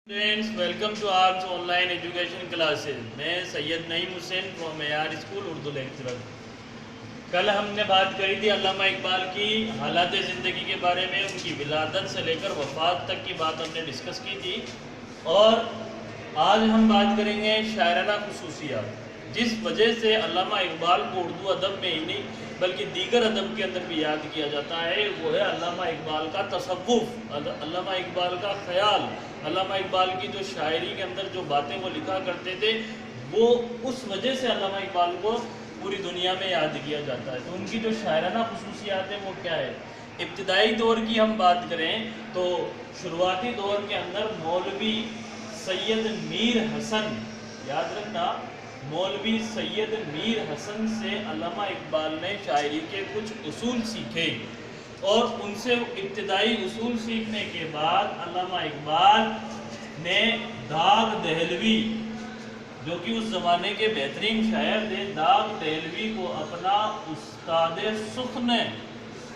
Friends, welcome to ARMS online education classes. मैं Syed Naeem Hussain from AR school Urdu lecturer. कल हमने बात करी थी अल्लामा इकबाल की हालात ज़िंदगी के बारे में, उनकी विलादत से लेकर वफ़ात तक की बात हमने डिस्कस की थी। और आज हम बात करेंगे शायराना खुसूसियात, जिस वजह से अल्लामा इकबाल को उर्दू अदब में ही नहीं बल्कि दीगर अदब के अंदर भी याद किया जाता है। वो है अल्लामा इकबाल का तसव्वुफ़, अल्लामा इकबाल का ख़याल, अल्लामा इकबाल की जो शायरी के अंदर जो बातें वो लिखा करते थे, वो उस वजह से अल्लामा इकबाल को पूरी दुनिया में याद किया जाता है। तो उनकी जो शायराना खुसूसियात हैं वो क्या है? इब्तिदाई दौर की हम बात करें तो शुरुआती दौर के अंदर मौलवी सैयद मीर हसन, याद रखना, मौलवी सैयद मीर हसन से अल्लामा इकबाल ने शायरी के कुछ उसूल सीखे और उनसे इब्तिदाई उसूल सीखने के बाद अल्लामा इकबाल ने दाग दहलवी, जो कि उस ज़माने के बेहतरीन शायर थे, दाग दहलवी को अपना उस्ताद सुख्न,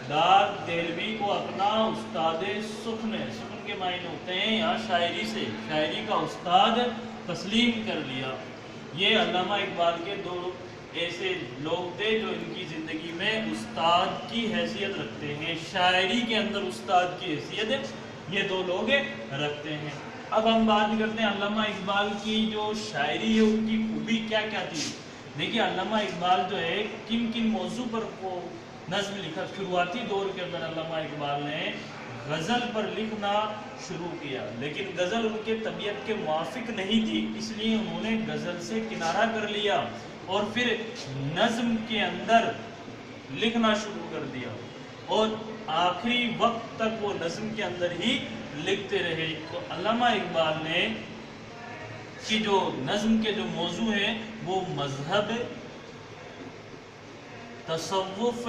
दाग दहलवी को अपना उस्ताद सुख्न के मायने होते हैं यहाँ शायरी से, शायरी का उस्ताद तस्लीम कर लिया। ये अल्लामा इकबाल के दो ऐसे लोग थे जो इनकी ज़िंदगी में उस्ताद की हैसियत रखते हैं, शायरी के अंदर उस्ताद की हैसियत ये दो लोग रखते हैं। अब हम बात करते हैं अल्लामा इकबाल की जो शायरी है उनकी खूबी क्या क्या थी। देखिए अल्लामा इकबाल जो है किन किन मौजू पर वो नज़्म लिखा। शुरुआती दौर के अंदर अल्लामा इकबाल ने गज़ल पर लिखना शुरू किया, लेकिन गज़ल उनके तबीयत के मुआफिक नहीं थी, इसलिए उन्होंने गज़ल से किनारा कर लिया और फिर नज़्म के अंदर लिखना शुरू कर दिया और आखिरी वक्त तक वो नज़्म के अंदर ही लिखते रहे। तो अल्लामा इकबाल ने की जो नज़्म के जो मौजू हैं वो मज़हब, तसव्वुफ़,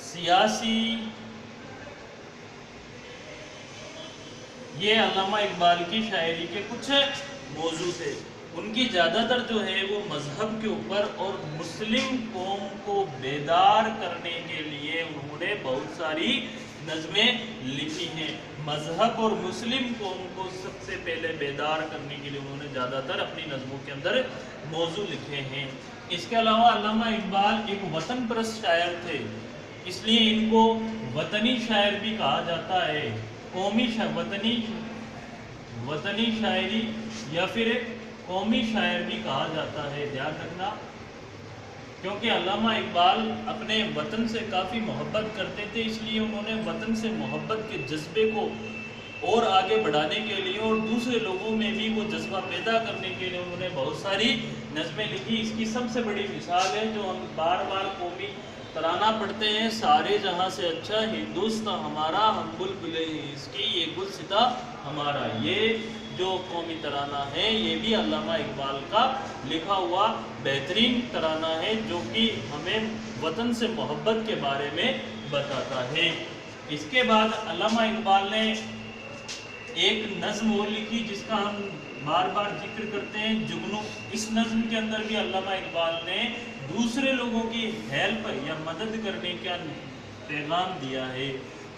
सियासी, ये अल्लामा इकबाल की शायरी के कुछ मौजू थे। उनकी ज़्यादातर जो है वो मज़हब के ऊपर और मुस्लिम कौम को बेदार करने के लिए उन्होंने बहुत सारी नज़में लिखी हैं। मज़हब और मुस्लिम कौम को सबसे पहले बेदार करने के लिए उन्होंने ज़्यादातर अपनी नज़मों के अंदर मौजू लिखे हैं। इसके अलावा अल्लामा इकबाल एक वतन परस्त शायर थे, इसलिए इनको वतनी शायर भी कहा जाता है। कौमी वतनी शायरी या फिर कौमी शायर भी कहा जाता है, ध्यान रखना, क्योंकि अल्लामा इकबाल अपने वतन से काफ़ी मोहब्बत करते थे, इसलिए उन्होंने वतन से मोहब्बत के जज्बे को और आगे बढ़ाने के लिए और दूसरे लोगों में भी वो जज्बा पैदा करने के लिए उन्होंने बहुत सारी नज़में लिखी। इसकी सबसे बड़ी मिसाल है जो हम बार बार कौमी तराना पढ़ते हैं, सारे जहाँ से अच्छा हिंदुस्तान हमारा, हम बुलबुले इसकी, ये गुलसिता हमारा। ये जो कौमी तराना है ये भी अल्लामा इकबाल का लिखा हुआ बेहतरीन तराना है, जो कि हमें वतन से मोहब्बत के बारे में बताता है। इसके बाद अल्लामा इकबाल ने एक नज़्म वो लिखी जिसका हम बार बार जिक्र करते हैं, जुगनू। इस नज़्म के अंदर भी अल्लामा इकबाल ने दूसरे लोगों की हेल्प या मदद करने का पैगाम दिया है।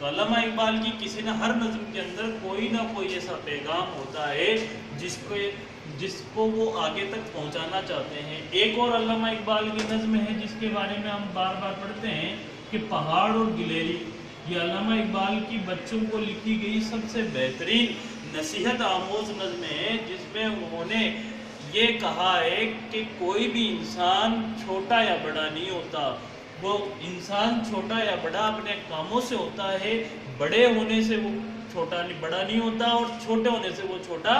तो अल्लामा इकबाल की किसी न हर नज़्म के अंदर कोई ना कोई ऐसा पैगाम होता है जिसको वो आगे तक पहुंचाना चाहते हैं। एक और अल्लामा इकबाल की नज़्म है जिसके बारे में हम बार बार पढ़ते हैं कि पहाड़ और गिलेरी। ये अल्लामा इकबाल की बच्चों को लिखी गई सबसे बेहतरीन नसीहत आमोज़ नज़्म है, जिसमें उन्होंने ये कहा है कि कोई भी इंसान छोटा या बड़ा नहीं होता, वो इंसान छोटा या बड़ा अपने कामों से होता है। बड़े होने से वो छोटा नहीं बड़ा नहीं होता और छोटे होने से वो छोटा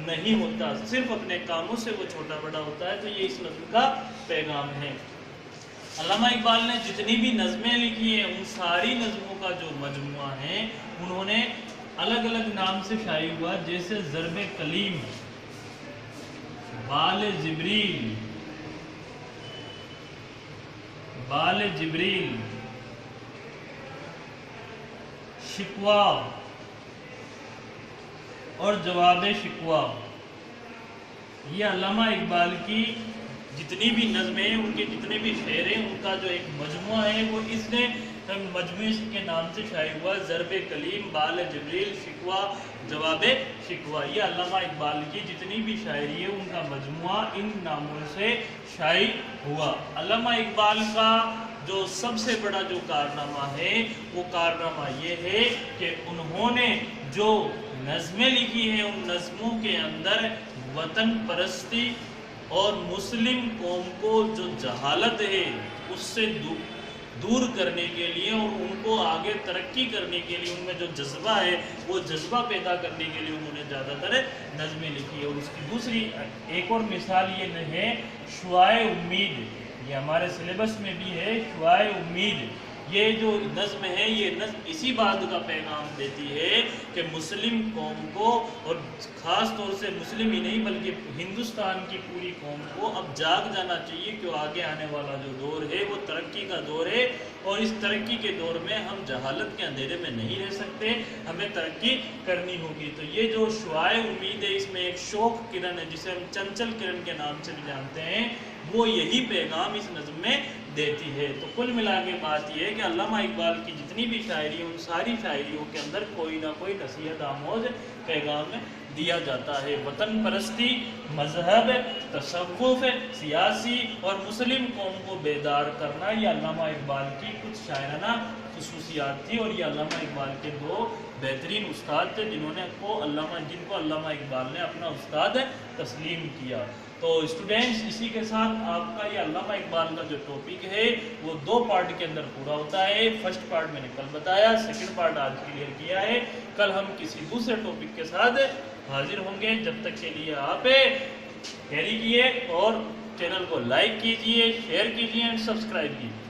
नहीं होता, सिर्फ अपने कामों से वो छोटा बड़ा होता है। तो ये इस नज़्म का पैगाम है। अल्लामा इकबाल ने जितनी भी नज़में लिखी हैं उन सारी नज़मों का जो मजमुआ है उन्होंने अलग अलग नाम से शाये हुआ, जैसे ज़र्ब कलीम, बाल जिब्रील, शिकवा और जवाब शिकवा। ये अल्लामा इकबाल की जितनी भी नज़में, उनके जितने भी शेर हैं, उनका जो एक मजमुआ है वो इसने मजमू के नाम से शाये हुआ, ज़रब कलीम, बाल जबरील, शिकवा जवाब शिकवा। ये अल्लामा इकबाल की जितनी भी शायरी है उनका मजमुआ इन नामों से शाये हुआ। अल्लामा इकबाल का जो सबसे बड़ा जो कारनामा है वो कारनामा ये है कि उन्होंने जो नज़में लिखी हैं उन नज़मों के अंदर वतन परस्ती और मुस्लिम कौम को जो जहालत है उससे दूर करने के लिए और उनको आगे तरक्की करने के लिए उनमें जो जज्बा है वो जज्बा पैदा करने के लिए उन्होंने ज़्यादातर नज़में लिखी है। और उसकी दूसरी एक और मिसाल ये है शुआए उम्मीद, ये हमारे सिलेबस में भी है शुआए उम्मीद। ये जो नज़्म है ये नज़्म इसी बात का पैगाम देती है कि मुस्लिम कौम को और ख़ास तौर से मुस्लिम ही नहीं बल्कि हिंदुस्तान की पूरी कौम को अब जाग जाना चाहिए कि आगे आने वाला जो दौर है वो तरक्की का दौर है और इस तरक्की के दौर में हम जहालत के अंधेरे में नहीं रह सकते, हमें तरक्की करनी होगी। तो ये जो शुआए उम्मीद है इसमें एक शौक किरण है जिसे हम चंचल किरण के नाम से भी जानते हैं, वो यही पैगाम इस नज़्म में देती है। तो कुल मिला के बात यह है कि अल्लामा इकबाल की जितनी भी शायरी है उन सारी शायरियों के अंदर कोई ना कोई नसीहत आमोज पैगाम दिया जाता है। वतन परस्ती, मजहब, तसव्वुफ, सियासी और मुस्लिम कौम को बेदार करना, ये अल्लामा इकबाल की कुछ शायराना खुसूसियात थी। और ये अल्लामा इकबाल के दो बेहतरीन उस्ताद थे जिनको अल्लामा इकबाल ने अपना उस्ताद तस्लीम किया। तो स्टूडेंट्स इसी के साथ आपका ये अल्लामा इकबाल का जो टॉपिक है वो 2 पार्ट के अंदर पूरा होता है। फर्स्ट पार्ट मैंने कल बताया, सेकंड पार्ट आज क्लियर किया है। कल हम किसी दूसरे टॉपिक के साथ हाजिर होंगे। जब तक के लिए आप कैरी किए और चैनल को लाइक कीजिए, शेयर कीजिए एंड सब्सक्राइब कीजिए।